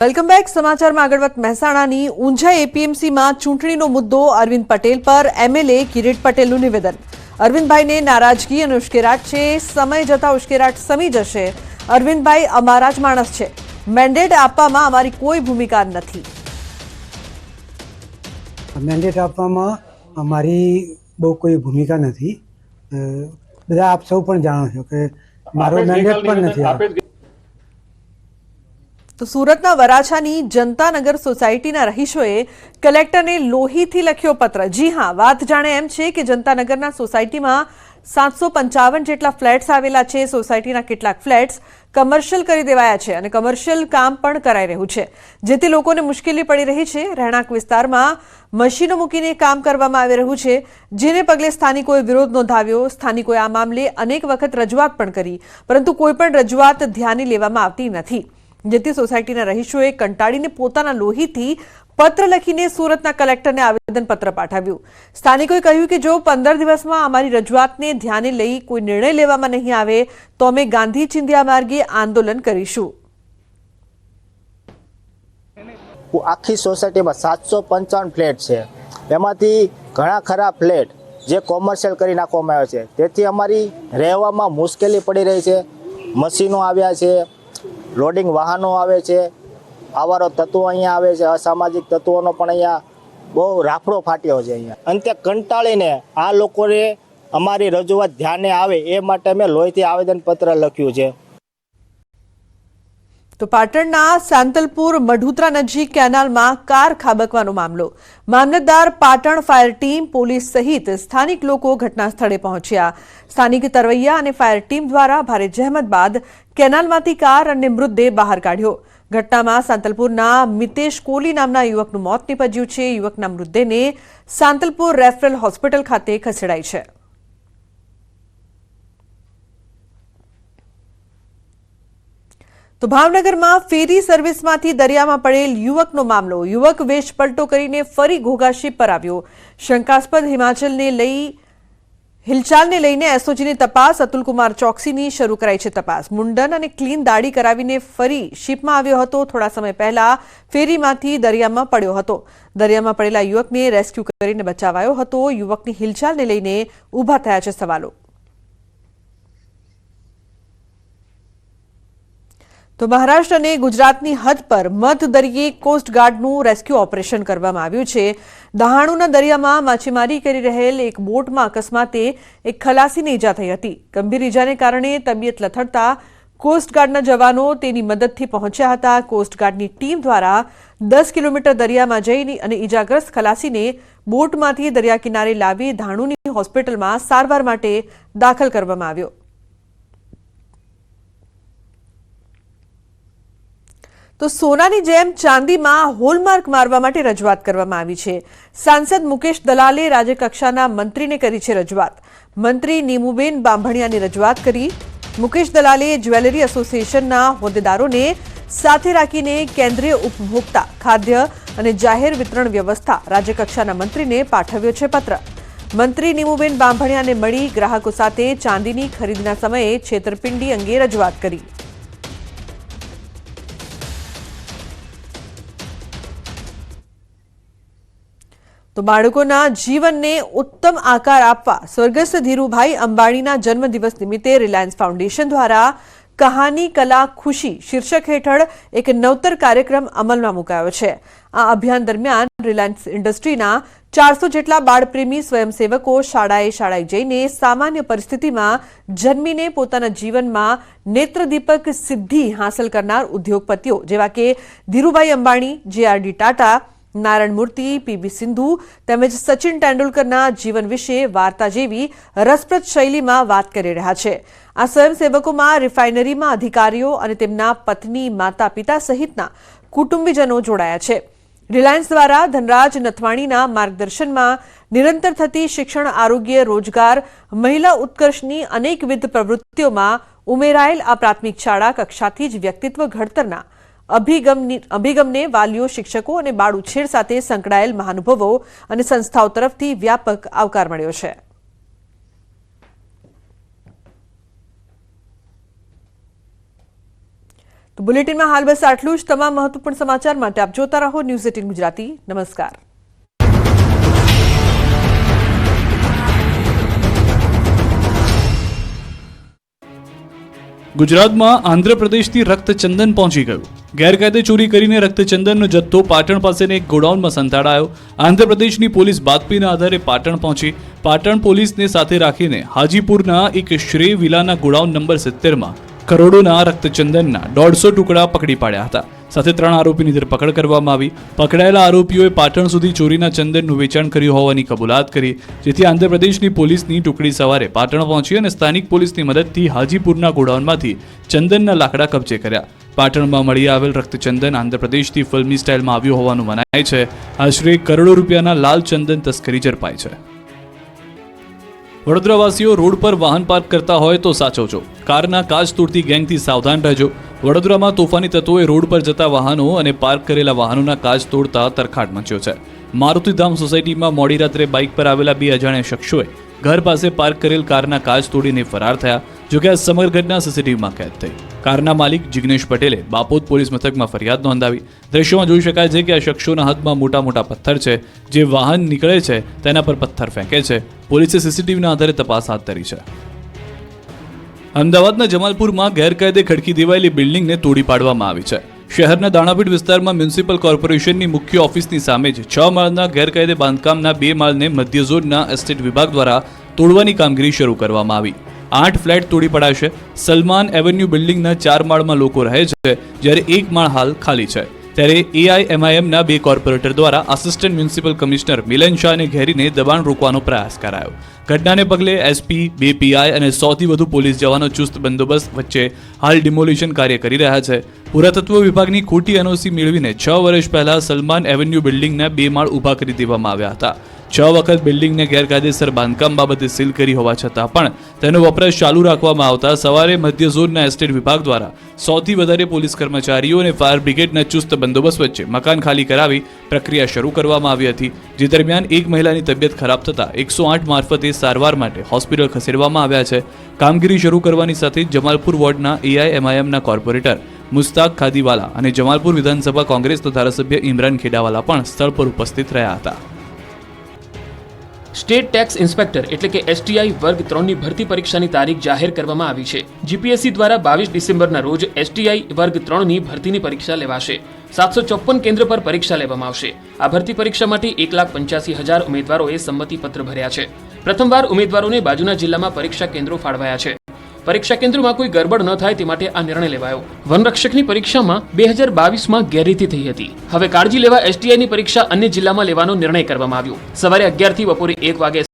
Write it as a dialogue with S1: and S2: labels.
S1: Welcome back. સમાચારમાં આગળ વખત મહેસાણાની ઊંઝા એપીએમસીમાં ચૂંટણીનો મુદ્દો અરવિંદ પટેલ પર એમએલએ કિરીટ પટેલનું નિવેદન. અરવિંદભાઈને નારાજગી અને ઉશ્કેરાટ છે. સમય જતાં ઉશ્કેરાટ સમી જશે. અરવિંદભાઈ અમારા જ માણસ છે. મેન્ડેટ આપવામાં અમારી કોઈ ભૂમિકા નથી.
S2: મેન્ડેટ આપવામાં અમારી બહુ કોઈ ભૂમિકા નથી. બધા આપ સૌ પણ જાણો છો કે મારો મેન્ડેટ પણ નથી.
S1: તો સુરતના વરાછાની જનતાનગર સોસાયટીના રહીશોએ કલેક્ટરને લોહીથી લખ્યો પત્ર. જી હા, વાત જાણે એમ છે કે જનતાનગરના સોસાયટીમાં 755 જેટલા ફ્લેટ્સ આવેલા છે. સોસાયટીના કેટલાક ફ્લેટ્સ કમર્શિયલ કરી દેવાયા છે અને કમર્શિયલ કામ પણ કરાઈ રહ્યું છે, જેથી લોકોને મુશ્કેલી પડી રહી છે. રહેણાંક વિસ્તારમાં મશીનો મૂકીને કામ કરવામાં આવી રહ્યું છે, જેને પગલે સ્થાનિકોએ વિરોધ નોંધાવ્યો. સ્થાનિકોએ આ મામલે અનેક વખત રજૂઆત પણ કરી, પરંતુ કોઈ પણ રજૂઆત ધ્યાને લેવામાં આવતી નથી, જેથી સોસાયટીના રહીશોએ કંટાળીને પોતાના લોહીથી પત્ર લખીને સુરતના કલેક્ટરને આવેદનપત્ર પાઠવ્યું. સ્થાનિકોએ કહ્યું કે જો 15 દિવસમાં અમારી રજૂઆતને ધ્યાને લઈ કોઈ નિર્ણય લેવામાં નહીં આવે તો અમે ગાંધી ચિંધ્યા માર્ગે આંદોલન કરીશું.
S3: આખી સોસાયટીમાં 755 ફ્લેટ છે. એમાંથી ઘણા ખરા ફ્લેટ જે કોમર્શિયલ કરી નાખવામાં આવ્યા છે, તેથી અમારી રહેવામાં મુશ્કેલી પડી રહી છે. મશીનો આવ્યા છે, લોડિંગ વાહનો આવે છે, આવારો તત્વો અહીંયા આવે છે, અસામાજિક તત્વોનો પણ અહીંયા બહુ રાફડો ફાટ્યો છે. અહીંયા અંતે કંટાળીને આ લોકોને અમારી રજૂઆત ધ્યાને આવે એ માટે અમે લોહીથી આવેદનપત્ર લખ્યું છે.
S1: તો પાટણના સાંતલપુર મઢુત્રા નજીક કેનાલમાં કાર ખાબકવાનો મામલો. મામલતદાર, પાટણ ફાયર ટીમ, પોલીસ સહિત સ્થાનિક લોકો ઘટના સ્થળે પહોંચ્યા. સ્થાનિક તરવૈયા અને ફાયર ટીમ દ્વારા ભારે જહેમત બાદ કેનાલમાંથી કાર અને મૃતદેહ બહાર કાઢ્યો. ઘટનામાં સાંતલપુરના મિતેશ કોલી નામના યુવકનું મોત નીપજ્યું છે. યુવકના મૃતદેહને સાંતલપુર રેફરલ હોસ્પિટલ ખાતે ખસેડાઈ છે. તો ભાવનગરમાં ફેરી સર્વિસમાંથી દરિયામાં પડેલ યુવકનો મામલો. યુવક વેશ પલટો કરીને ફરી ઘોઘા શિપ પર આવ્યો. શંકાસ્પદ હિલચાલને લઈને એસઓજીની તપાસ. અતુલકુમાર ચોકસીની શરૂ કરાઈ છે તપાસ. મુંડન અને ક્લીન દાઢી કરાવીને ફરી શિપમાં આવ્યો હતો. થોડા સમય પહેલા ફેરીમાંથી દરિયામાં પડ્યો હતો. દરિયામાં પડેલા યુવકને રેસ્ક્યુ કરીને બચાવાયો હતો. યુવકની હિલચાલને લઈને ઊભા થયા છે સવાલો. તો મહારાષ્ટ્ર અને ગુજરાતની હદ પર મધ દરિયે કોસ્ટગાર્ડનું રેસ્ક્યુ ઓપરેશન કરવામાં આવ્યું છે. દહાણુના દરિયામાં માછીમારી કરી રહેલ એક બોટમાં અકસ્માતે એક ખલાસીને ઈજા થઈ હતી. ગંભીર ઈજાને કારણે તબિયત લથડતા કોસ્ટગાર્ડના જવાનો તેની મદદથી પહોંચ્યા હતા. કોસ્ટગાર્ડની ટીમ દ્વારા 10 કિલોમીટર દરિયામાં જઈને અને ઈજાગ્રસ્ત ખલાસીને બોટમાંથી દરિયા કિનારે લાવી ધાણુની હોસ્પિટલમાં સારવાર માટે દાખલ કરવામાં આવ્યો. તો સોનાની જેમ ચાંદીમાં હોલમાર્ક મારવા માટે રજૂઆત કરવામાં આવી છે. સાંસદ મુકેશ દલાલે રાજ્યકક્ષાના મંત્રીને કરી છે રજૂઆત. મંત્રી નીમુબેન બાંભણિયાની રજૂઆત કરી. મુકેશ દલાલે જ્વેલરી એસોસિએશનના હોદ્દેદારોને સાથે રાખીને કેન્દ્રીય ઉપભોક્તા, ખાદ્ય અને જાહેર વિતરણ વ્યવસ્થા રાજ્યકક્ષાના મંત્રીને પાઠવ્યો છે પત્ર. મંત્રી નીમુબેન બાંભણિયાને મળી ગ્રાહકો સાથે ચાંદીની ખરીદના સમયે છેતરપિંડી અંગે રજૂઆત કરી. તો બાળકોના જીવનને ઉત્તમ આકાર આપવા સ્વર્ગસ્થ ધીરુભાઈ અંબાણીના જન્મદિવસ નિમિત્તે રિલાયન્સ ફાઉન્ડેશન દ્વારા કહાની કલા ખુશી શીર્ષક હેઠળ એક નવતર કાર્યક્રમ અમલમાં મુકાયો છે. આ અભિયાન દરમિયાન રિલાયન્સ ઇન્ડસ્ટ્રીના 400 જેટલા બાળપ્રેમી સ્વયંસેવકો શાળાએ જઈને સામાન્ય પરિસ્થિતિમાં જન્મીને પોતાના જીવનમાં નેત્રદીપક સિદ્ધિ હાંસલ કરનાર ઉદ્યોગપતિઓ જેવા કે ધીરુભાઈ અંબાણી, JRD ટાટા, નારાયણ મૂર્તિ, PB સિંધુ તેમજ સચિન તેંડુલકરના જીવન વિશે વાર્તા જેવી રસપ્રદ શૈલીમાં વાત કરી રહ્યા છે. આ સ્વયંસેવકોમાં રિફાઇનરીમાં અધિકારીઓ અને તેમના પત્ની, માતા પિતા સહિતના કુટુંબીજનો જોડાયા છે. રિલાયન્સ દ્વારા ધનરાજ નથવાણીના માર્ગદર્શનમાં નિરંતર થતી શિક્ષણ, આરોગ્ય, રોજગાર, મહિલા ઉત્કર્ષની અનેકવિધ પ્રવૃત્તિઓમાં ઉમેરાયેલ આ પ્રાથમિક શાળા કક્ષાથી જ વ્યક્તિત્વ ઘડતરના અભિગમને વાલીઓ, શિક્ષકો અને બાળ ઉછેર સાથે સંકળાયેલ મહાનુભાવો અને સંસ્થાઓ તરફથી વ્યાપક આવકાર મળ્યો છે. તો બુલેટિનમાં હાલ બસ આટલું જ. તમામ મહત્વપૂર્ણ સમાચાર માટે આપ જોતા રહો ન્યૂઝ 18 ગુજરાતી. નમસ્કાર.
S4: ગુજરાતમાં આંધ્રપ્રદેશથી રક્તચંદન પહોંચી ગયું. ગેરકાયદે ચોરી કરીને રક્તચંદનનો જથ્થો પાટણ પાસેના એક ગોડાઉનમાં સંતાડાયો. આંધ્રપ્રદેશની પોલીસ બાતમીના આધારે પાટણ પહોંચી. પાટણ પોલીસને સાથે રાખીને હાજીપુરના એક શ્રેય વિલાના ગોડાઉન નંબર 70માં કરોડોના રક્તચંદનના 150 ટુકડા પકડી પાડ્યા હતા. સાથે 3 આરોપીની ધરપકડ કરવામાં આવી. પકડાયેલા આરોપીઓએ પાટણ સુધી ચોરીના ચંદનનું વેચાણ કર્યું હોવાની કબૂલાત કરી, જેથી આંધ્રપ્રદેશની પોલીસની ટુકડી સવારે પાટણ પહોંચી અને સ્થાનિક પોલીસની મદદથી હાજીપુરના ગોડાઉનમાંથી ચંદનના લાકડા કબજે કર્યા. પાટણમાં મળી આવેલ રક્તચંદન આંધ્રપ્રદેશથી ફિલ્મી સ્ટાઇલમાં આવ્યું હોવાનું મનાય છે. આશરે કરોડો રૂપિયાના લાલ ચંદન તસ્કરી ઝડપાઈ છે. વડોદરાવાસીઓ રોડ પર વાહન પાર્ક કરતા હોય તો સાચવજો. કારના કાચ તોડતી ગેંગથી સાવધાન રહેજો. વડોદરામાં તોફાની તત્વોએ રોડ પર જતા વાહનો અને પાર્ક કરેલા વાહનોના કાચ તોડતા તરખાટ મચ્યો છે. મારુતિધામ સોસાયટીમાં મોડી રાત્રે બાઇક પર આવેલા 2 અજાણ્યા શખ્સોએ ઘર પાસે પાર્ક કરેલ કારના કાચ તોડીને ફરાર થયા. જોકે આ સમગ્ર ઘટના સીસીટીવીમાં કેદ થઈ. કારના માલિક જિગ્નેશ પટેલે બાપોદ પોલીસ મથકમાં ફરિયાદ નોંધાવી. દ્રશ્યોમાં જોઈ શકાય છે કે આ શખ્સોના હાથમાં મોટા મોટા પથ્થર છે. જે વાહન નીકળે છે તેના પર પથ્થર ફેંકે છે. પોલીસે સીસીટીવીના આધારે તપાસ હાથ ધરી છે. અમદાવાદના જમાલપુરમાં ગેરકાયદે ખડકી દેવાયેલી બિલ્ડિંગને તોડી પાડવામાં આવી છે. શહેરના દાણાપીઠ વિસ્તારમાં મ્યુનિસિપલ કોર્પોરેશનની મુખ્ય ઓફિસની સામે જ 6 માળના ગેરકાયદે બાંધકામના 2 માળને મધ્ય ઝોનના એસ્ટેટ વિભાગ દ્વારા તોડવાની કામગીરી શરૂ કરવામાં આવી. 8 ફ્લેટ તોડી પડાશે. સલમાન એવન્યુ બિલ્ડિંગના 4 માળમાં લોકો રહે છે, જ્યારે 1 માળ હાલ ખાલી છે. ત્યારે AIMIMના 2 કોર્પોરેટર દ્વારા આસિસ્ટન્ટ મ્યુનિસિપલ કમિશનર મિલન શાહને ઘેરીને દબાણ રોકવાનો પ્રયાસ કરાયો. ઘટનાને પગલે SP, 2 PI અને 100થી વધુ પોલીસ જવાનો ચુસ્ત બંદોબસ્ત વચ્ચે હાલ ડિમોલિશન કાર્ય કરી રહ્યા છે. પુરાતત્વ વિભાગની ખોટી NOC મેળવીને 6 વર્ષ પહેલા સલમાન એવન્યુ બિલ્ડિંગના 2 માળ ઊભા કરી દેવામાં આવ્યા હતા. 6 વખત બિલ્ડિંગને ગેરકાયદેસર બાંધકામ બાબતે સીલ કરી હોવા છતાં પણ તેનો વપરાશ ચાલુ રાખવામાં આવતા સવારે મધ્ય ઝોનના એસ્ટેટ વિભાગ દ્વારા 100થી વધારે પોલીસ કર્મચારીઓ અને ફાયર બ્રિગેડના ચુસ્ત બંદોબસ્ત વચ્ચે મકાન ખાલી કરાવી પ્રક્રિયા શરૂ કરવામાં આવી હતી. જે દરમિયાન એક મહિલાની તબિયત ખરાબ થતાં 108 મારફતે સારવાર માટે હોસ્પિટલ ખસેડવામાં આવ્યા છે. કામગીરી શરૂ કરવાની સાથે જમાલપુર વોર્ડના AIMIMના કોર્પોરેટર મુસ્તાક ખાદીવાલા અને જમાલપુર વિધાનસભા કોંગ્રેસના ધારાસભ્ય ઇમરાન ખેડાવાલા પણ સ્થળ પર ઉપસ્થિત રહ્યા હતા.
S5: સ્ટેટ ટેક્સ ઇન્સ્પેક્ટર એટલે કે STI વર્ગ 3ની ભરતી પરીક્ષાની તારીખ જાહેર કરવામાં આવી છે. GPSC દ્વારા 22 ડિસેમ્બરના રોજ STI વર્ગ 3ની ભરતીની પરીક્ષા લેવાશે. 754 કેન્દ્ર પર પરીક્ષા લેવામાં આવશે. આ ભરતી પરીક્ષા માટે 1,85,000 ઉમેદવારોએ સંમતિપત્ર ભર્યા છે. પ્રથમવાર ઉમેદવારોને બાજુના જિલ્લામાં પરીક્ષા કેન્દ્રો ફાળવાયા છે. પરીક્ષા કેન્દ્રોમાં કોઈ ગરબડ ન થાય તે માટે આ નિર્ણય લેવાયો. વનરક્ષકની પરીક્ષામાં 2022માં ગેરરીતિ થઈ હતી. હવે કાળજી લેવા STIની પરીક્ષા અન્ય જિલ્લામાં લેવાનો નિર્ણય કરવામાં આવ્યો. સવારે 11 થી બપોરે 1 વાગે